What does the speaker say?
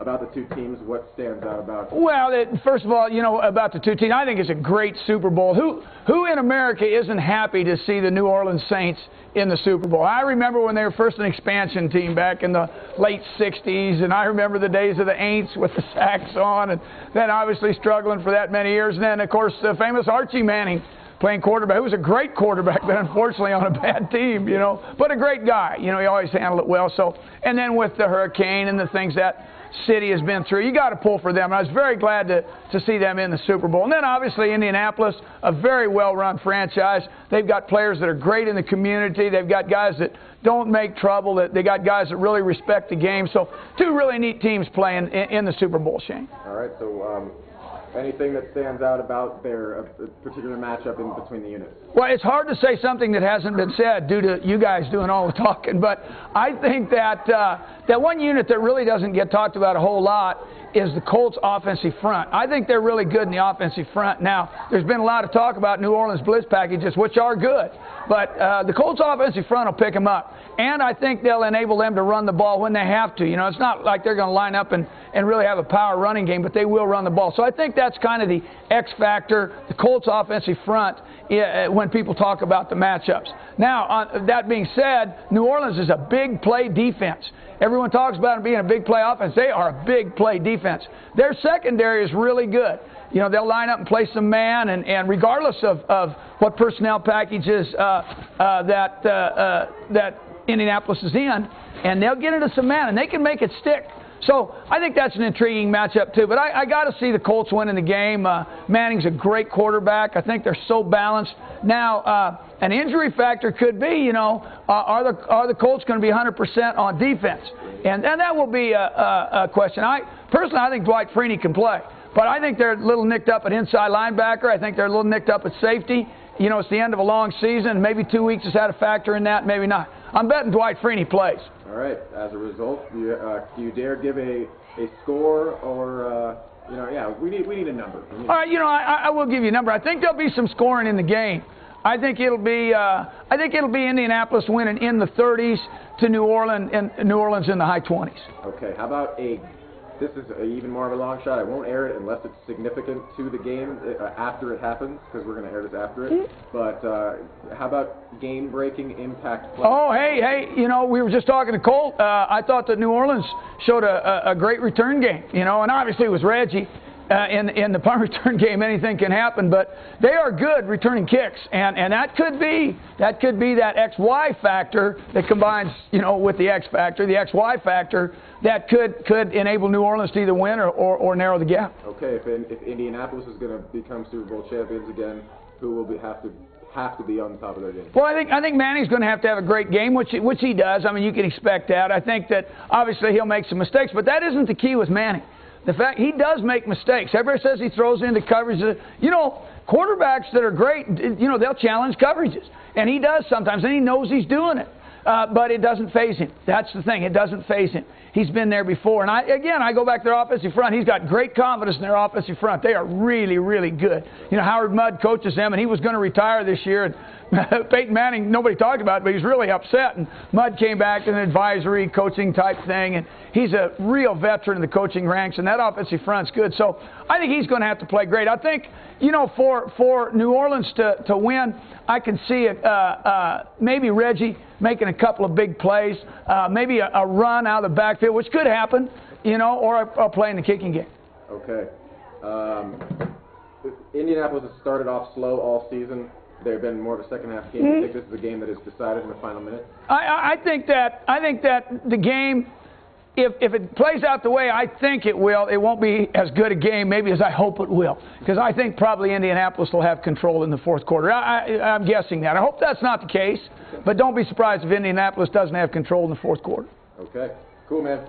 about the two teams? What stands out about them? Well, first of all, you know, about the two teams, I think it's a great Super Bowl. Who in America isn't happy to see the New Orleans Saints in the Super Bowl? I remember when they were first an expansion team back in the late 60s, and I remember the days of the Aints with the sacks on, and then obviously struggling for that many years. And then, of course, the famous Archie Manning playing quarterback. He was a great quarterback, but unfortunately on a bad team, you know, but a great guy. You know, he always handled it well. So, and then with the hurricane and the things that city has been through, you got to pull for them. I was very glad to see them in the Super Bowl. And then obviously Indianapolis, a very well-run franchise. They've got players that are great in the community. They've got guys that don't make trouble. They got guys that really respect the game. So two really neat teams playing in the Super Bowl, Shane. All right, so anything that stands out about their particular matchup in between the units? Well, it's hard to say something that hasn't been said due to you guys doing all the talking, but I think that that one unit that really doesn't get talked about a whole lot is the Colts offensive front. I think they're really good in the offensive front. Now, there's been a lot of talk about New Orleans blitz packages, which are good, but the Colts offensive front will pick them up. And I think they'll enable them to run the ball when they have to. You know, it's not like they're going to line up and really have a power running game, but they will run the ball. So I think that's kind of the X factor, the Colts offensive front, when people talk about the matchups. Now, that being said, New Orleans is a big play defense. Everyone talks about it being a big play offense. They are a big play defense. Their secondary is really good. You know, they'll line up and play some man, and regardless of what personnel packages that Indianapolis is in, and they'll get into some man, and they can make it stick. So I think that's an intriguing matchup too. But I got to see the Colts winning the game. Manning's a great quarterback. I think they're so balanced. Now, an injury factor could be, you know, are the Colts going to be 100% on defense? And that will be a question. Personally, I think Dwight Freeney can play. But I think they're a little nicked up at inside linebacker. I think they're a little nicked up at safety. You know, it's the end of a long season. Maybe 2 weeks has had a factor in that, maybe not. I'm betting Dwight Freeney plays. All right. As a result, do you dare give a score or, you know, yeah, we need a number. All right, you know, I will give you a number. I think there'll be some scoring in the game. I think it'll be Indianapolis winning in the 30s to New Orleans in the high 20s. Okay. How about this is even more of a long shot. I won't air it unless it's significant to the game after it happens, because we're going to air this after it. But how about game-breaking impact play? Oh, hey, you know, we were just talking to Colt. I thought that New Orleans showed a great return game, you know, and obviously it was Reggie. In the punt return game, anything can happen, but they are good returning kicks, and that could be that XY factor that combines, you know, with the X factor, the XY factor that could enable New Orleans to either win or narrow the gap. Okay, if Indianapolis is going to become Super Bowl champions again, who will have to be on top of their game? Well, I think Manning's going to have a great game, which he does. I mean, you can expect that. I think that obviously he'll make some mistakes, but that isn't the key with Manning. The fact he does make mistakes. Everybody says he throws into coverage. You know, quarterbacks that are great, you know, they'll challenge coverages. And he does sometimes, and he knows he's doing it. But it doesn't faze him. That's the thing. It doesn't faze him. He's been there before. And I go back to their offensive front. He's got great confidence in their offensive front. They are really, really good. You know, Howard Mudd coaches them, and he was going to retire this year. And Peyton Manning, nobody talked about it, but he's really upset. And Mudd came back to an advisory coaching type thing, and he's a real veteran in the coaching ranks, and that offensive front's good. So I think he's going to have to play great. I think, you know, for New Orleans to win, I can see maybe Reggie making a couple of big plays, maybe a run out of the backfield, which could happen, you know, or playing the kicking game. Okay. Indianapolis has started off slow all season. They've been more of a second-half game. Do you think this is a game that is decided in the final minute? I think that the game, if it plays out the way I think it will, it won't be as good a game maybe as I hope it will, because I think probably Indianapolis will have control in the fourth quarter. I'm guessing that. I hope that's not the case, but don't be surprised if Indianapolis doesn't have control in the fourth quarter. Okay. Cool, man.